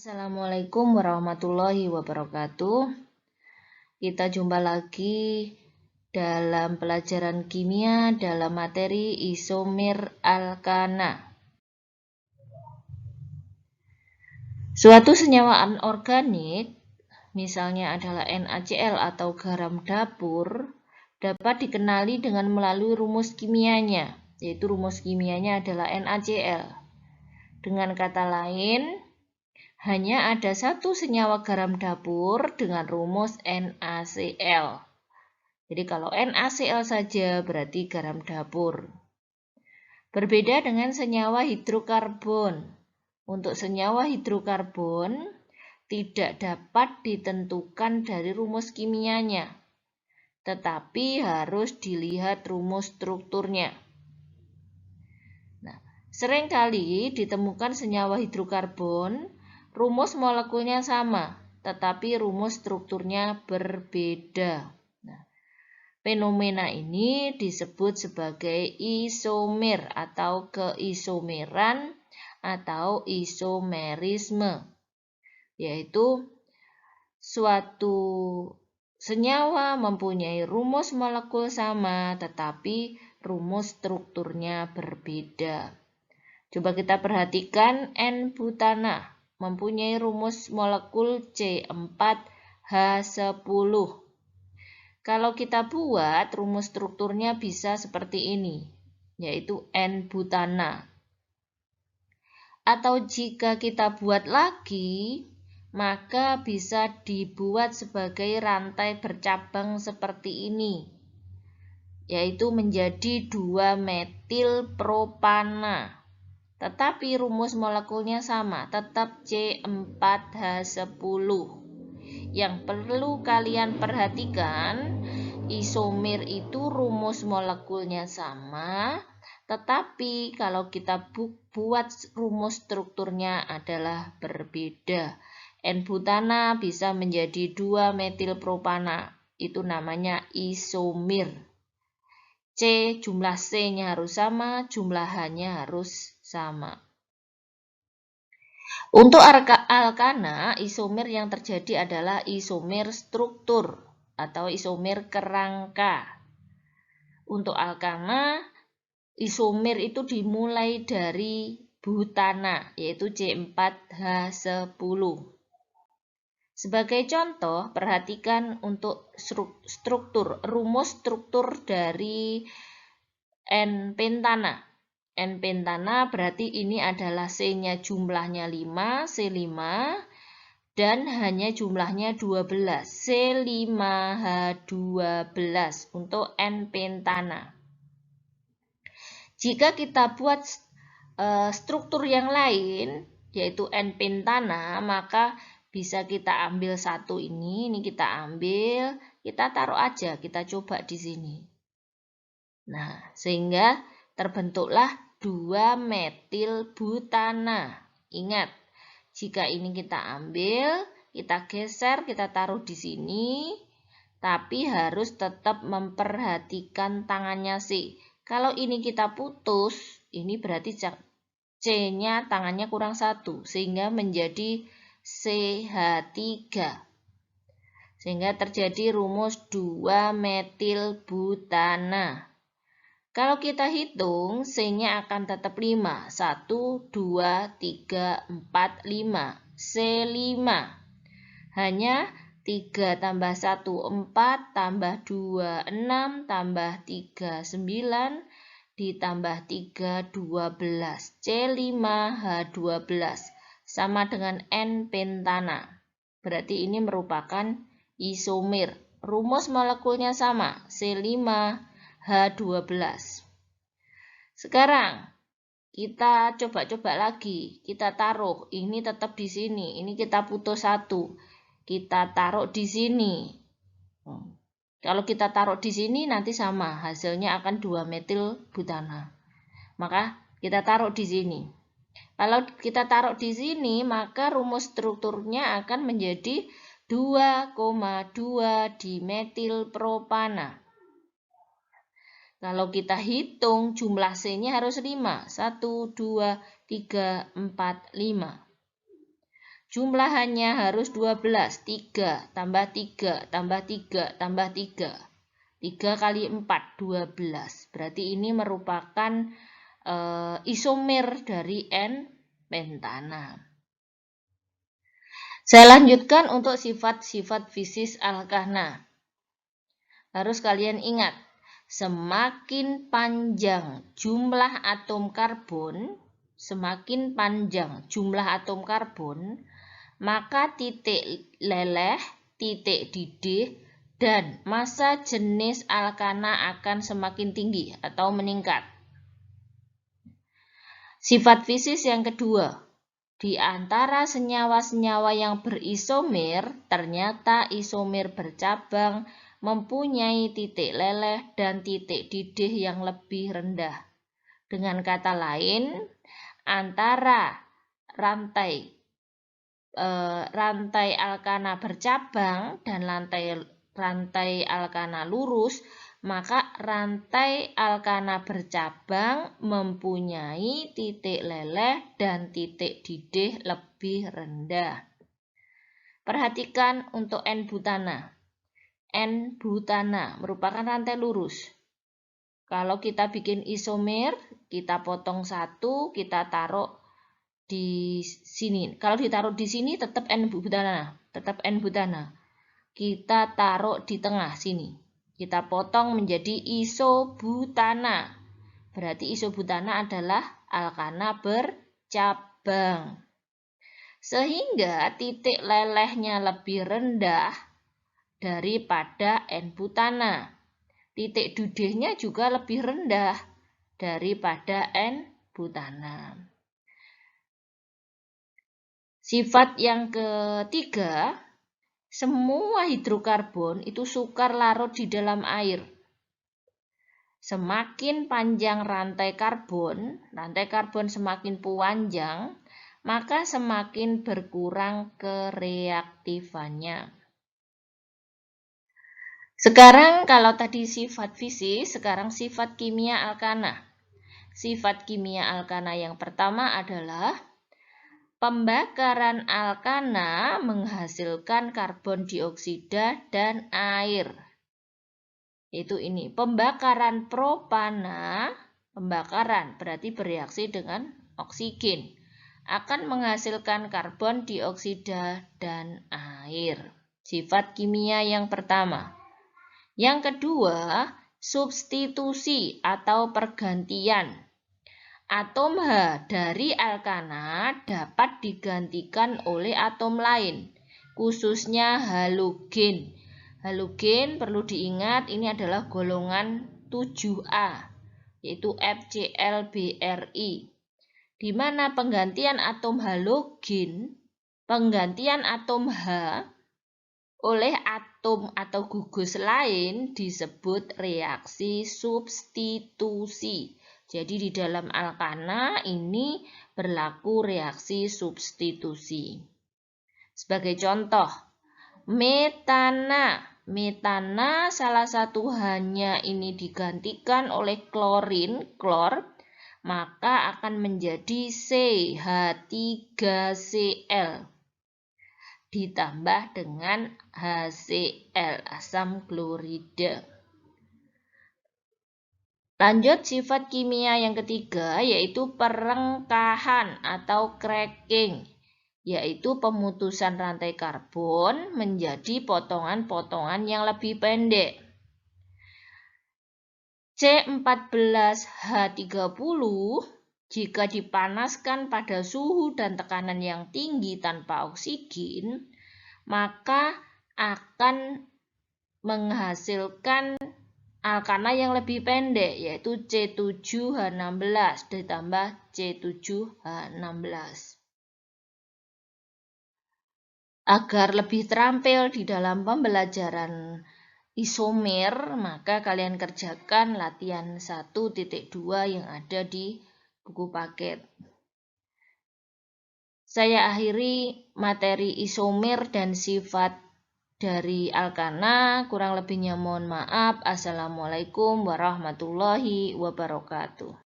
Assalamualaikum warahmatullahi wabarakatuh. Kita jumpa lagi dalam pelajaran kimia dalam materi isomer alkana. Suatu senyawa anorganik, misalnya adalah NaCl atau garam dapur, dapat dikenali dengan melalui rumus kimianya, yaitu rumus kimianya adalah NaCl. Dengan kata lain, hanya ada satu senyawa garam dapur dengan rumus NaCl. Jadi kalau NaCl saja berarti garam dapur. Berbeda dengan senyawa hidrokarbon. Untuk senyawa hidrokarbon tidak dapat ditentukan dari rumus kimianya, tetapi harus dilihat rumus strukturnya. Nah, seringkali ditemukan senyawa hidrokarbon rumus molekulnya sama, tetapi rumus strukturnya berbeda. Nah, fenomena ini disebut sebagai isomer atau keisomeran atau isomerisme, yaitu suatu senyawa mempunyai rumus molekul sama, tetapi rumus strukturnya berbeda. Coba kita perhatikan N-butana mempunyai rumus molekul C4H10. Kalau kita buat rumus strukturnya bisa seperti ini, yaitu N-butana. Atau jika kita buat lagi, maka bisa dibuat sebagai rantai bercabang seperti ini, yaitu menjadi 2-metil-propana. Tetapi rumus molekulnya sama, tetap C4H10. Yang perlu kalian perhatikan, isomer itu rumus molekulnya sama, tetapi kalau kita buat rumus strukturnya adalah berbeda. N-butana bisa menjadi 2-metilpropana, itu namanya isomer. C, jumlah C-nya harus sama, jumlah H-nya harus sama. Untuk alkana, isomer yang terjadi adalah isomer struktur atau isomer kerangka. Untuk alkana, isomer itu dimulai dari butana, yaitu C4H10. Sebagai contoh, perhatikan untuk struktur, rumus struktur dari N-pentana. N-pentana berarti ini adalah C-nya jumlahnya 5, C5, dan hanya jumlahnya 12, C5H12 untuk N-pentana. Jika kita buat struktur yang lain, yaitu N-pentana, maka bisa kita ambil satu ini kita ambil, kita taruh aja, kita coba di sini. Nah, sehingga terbentuklah 2-metilbutana. Ingat, jika ini kita ambil, kita geser, kita taruh di sini, tapi harus tetap memperhatikan tangannya C. Kalau ini kita putus, ini berarti C-nya tangannya kurang 1, sehingga menjadi CH3. Sehingga terjadi rumus 2-metilbutana. Kalau kita hitung, C-nya akan tetap 5. 1, 2, 3, 4, 5. C5. Hanya 3 tambah 1, 4, tambah 2, 6, tambah 3, 9, ditambah 3, 12. C5H12 sama dengan N-pentana. Berarti ini merupakan isomer. Rumus molekulnya sama, C5H12. Sekarang kita coba-coba lagi, kita taruh, ini tetap di sini, ini kita putus 1, kita taruh di sini. Kalau kita taruh di sini nanti sama, hasilnya akan 2-metilbutana. Maka kita taruh di sini. Kalau kita taruh di sini, maka rumus strukturnya akan menjadi 2,2 dimetilpropana. Kalau kita hitung jumlah C-nya harus 5. 1, 2, 3, 4, 5. Jumlahannya harus 12. 3 tambah 3 tambah 3 tambah 3. 3 kali 4, 12. Berarti ini merupakan isomer dari N-pentana. Saya lanjutkan untuk sifat-sifat fisis alkana. Harus kalian ingat, semakin panjang jumlah atom karbon, maka titik leleh, titik didih, dan massa jenis alkana akan semakin tinggi atau meningkat. Sifat fisis yang kedua, di antara senyawa-senyawa yang berisomer, ternyata isomer bercabang mempunyai titik leleh dan titik didih yang lebih rendah. Dengan kata lain, antara rantai alkana bercabang dan rantai alkana lurus, maka rantai alkana bercabang mempunyai titik leleh dan titik didih lebih rendah. Perhatikan untuk N-butana. N-butana merupakan rantai lurus. Kalau kita bikin isomer, kita potong satu, kita taruh di sini. Kalau ditaruh di sini tetap N-butana, Kita taruh di tengah sini. Kita potong menjadi isobutana. Berarti isobutana adalah alkana bercabang. Sehingga titik lelehnya lebih rendah daripada N-butana. Titik didihnya juga lebih rendah daripada N-butana. Sifat yang ketiga, semua hidrokarbon itu sukar larut di dalam air. Semakin panjang rantai karbon semakin panjang, maka semakin berkurang kereaktifannya. Sekarang kalau tadi sifat fisis, sekarang sifat kimia alkana. Sifat kimia alkana yang pertama adalah pembakaran alkana menghasilkan karbon dioksida dan air. Itu ini, pembakaran propana, pembakaran berarti bereaksi dengan oksigen, akan menghasilkan karbon dioksida dan air. Sifat kimia yang pertama. Yang kedua, substitusi atau pergantian. Atom H dari alkana dapat digantikan oleh atom lain, khususnya halogen. Halogen perlu diingat ini adalah golongan 7A, yaitu FCl-BrI. Di mana penggantian atom halogen, penggantian atom H oleh atom atau gugus lain disebut reaksi substitusi. Jadi di dalam alkana ini berlaku reaksi substitusi. Sebagai contoh, metana. Metana salah satu H-nya ini digantikan oleh klorin, klor, maka akan menjadi CH3Cl ditambah dengan HCl, asam klorida. Lanjut sifat kimia yang ketiga, yaitu perengkahan atau cracking, yaitu pemutusan rantai karbon menjadi potongan-potongan yang lebih pendek. C14H30 jika dipanaskan pada suhu dan tekanan yang tinggi tanpa oksigen, maka akan menghasilkan alkana yang lebih pendek, yaitu C7H16 ditambah C7H16. Agar lebih terampil di dalam pembelajaran isomer, maka kalian kerjakan latihan 1.2 yang ada di buku paket. Saya akhiri materi isomer dan sifat dari alkana, kurang lebihnya mohon maaf. Assalamualaikum warahmatullahi wabarakatuh.